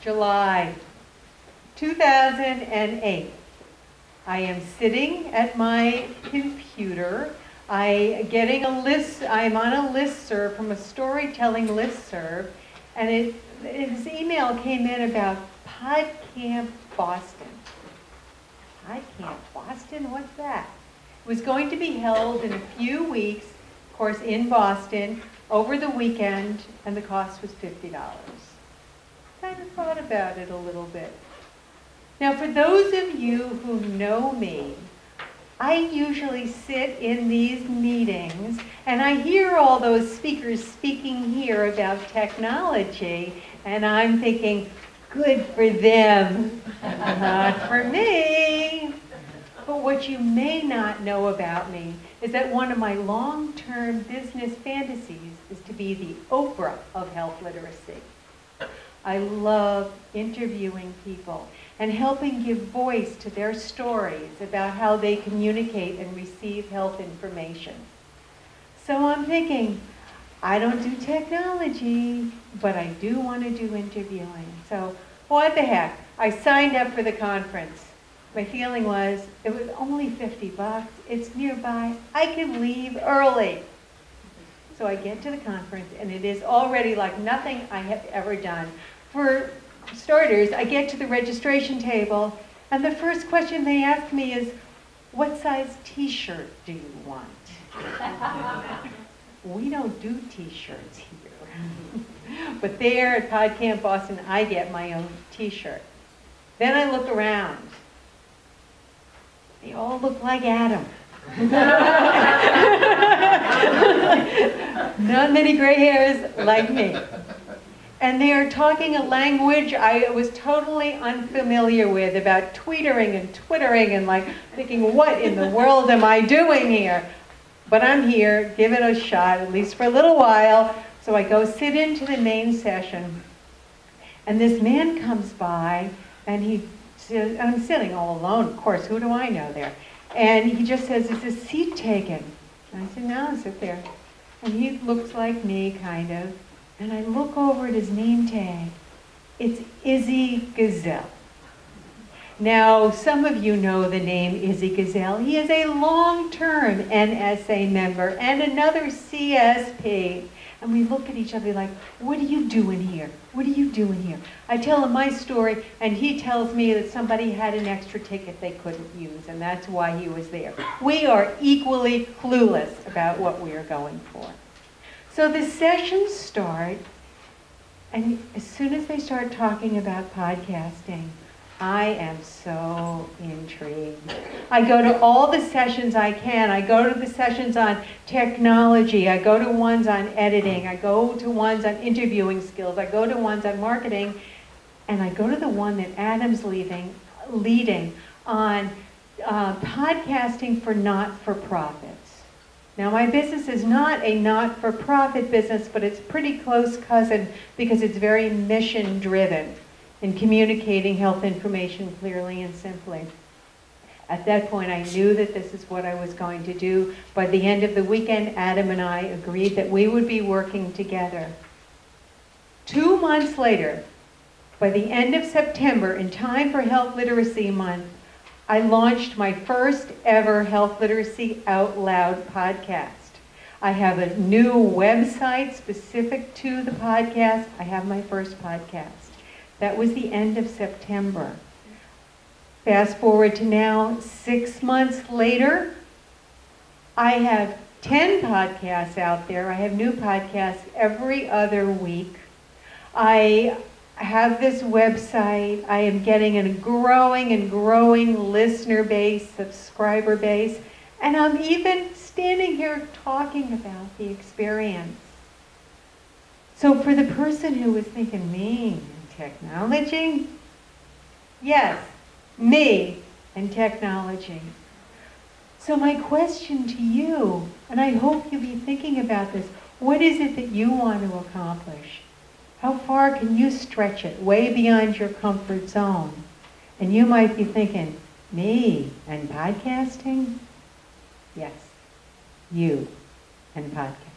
July 2008. I am sitting at my computer. I'm on a listserv from a storytelling listserv, and his email came in about Podcamp Boston. Podcamp Boston? What's that? It was going to be held in a few weeks, of course, in Boston, over the weekend, and the cost was $50. Kind of thought about it a little bit. Now, for those of you who know me, I usually sit in these meetings, and I hear all those speakers speaking here about technology, and I'm thinking, good for them, not for me. But what you may not know about me is that one of my long-term business fantasies is to be the Oprah of health literacy. I love interviewing people and helping give voice to their stories about how they communicate and receive health information. So I'm thinking, I don't do technology, but I do want to do interviewing. So what the heck? I signed up for the conference. My feeling was, it was only $50. It's nearby. I can leave early. So I get to the conference, and it is already like nothing I have ever done. For starters, I get to the registration table, and the first question they ask me is, what size t-shirt do you want? We don't do t-shirts here. But there at Podcamp Boston, I get my own t-shirt. Then I look around. They all look like Adam. Not many gray hairs like me. And they are talking a language I was totally unfamiliar with, about tweetering and twittering, and like thinking, what in the world am I doing here? But I'm here, give it a shot, at least for a little while. So I go sit into the main session, and this man comes by, and he says, I'm sitting all alone, of course, who do I know there? And he just says, is this seat taken? And I said, no, sit there. And he looks like me, kind of. And I look over at his name tag. It's Izzy Gazelle. Now, some of you know the name Izzy Gazelle. He is a long-term NSA member and another CSP. And we look at each other like, what are you doing here? What are you doing here? I tell him my story, and he tells me that somebody had an extra ticket they couldn't use, and that's why he was there. We are equally clueless about what we are going for. So the sessions start, and as soon as they start talking about podcasting, I am so intrigued. I go to all the sessions I can. I go to the sessions on technology. I go to ones on editing. I go to ones on interviewing skills. I go to ones on marketing. And I go to the one that Adam's leading on podcasting for not-for-profits. Now, my business is not a not-for-profit business, but it's pretty close cousin because it's very mission-driven in communicating health information clearly and simply. At that point, I knew that this is what I was going to do. By the end of the weekend, Adam and I agreed that we would be working together. 2 months later, by the end of September, in time for Health Literacy Month, I launched my first ever Health Literacy Out Loud podcast. I have a new website specific to the podcast. I have my first podcast. That was the end of September. Fast forward to now, 6 months later, I have 10 podcasts out there. I have new podcasts every other week. I have this website. I am getting a growing and growing listener base, subscriber base, and I'm even standing here talking about the experience. So for the person who was thinking, me and technology? Yes, me and technology. So my question to you, and I hope you'll be thinking about this, what is it that you want to accomplish? How far can you stretch it way beyond your comfort zone? And you might be thinking, me and podcasting? Yes, you and podcasting.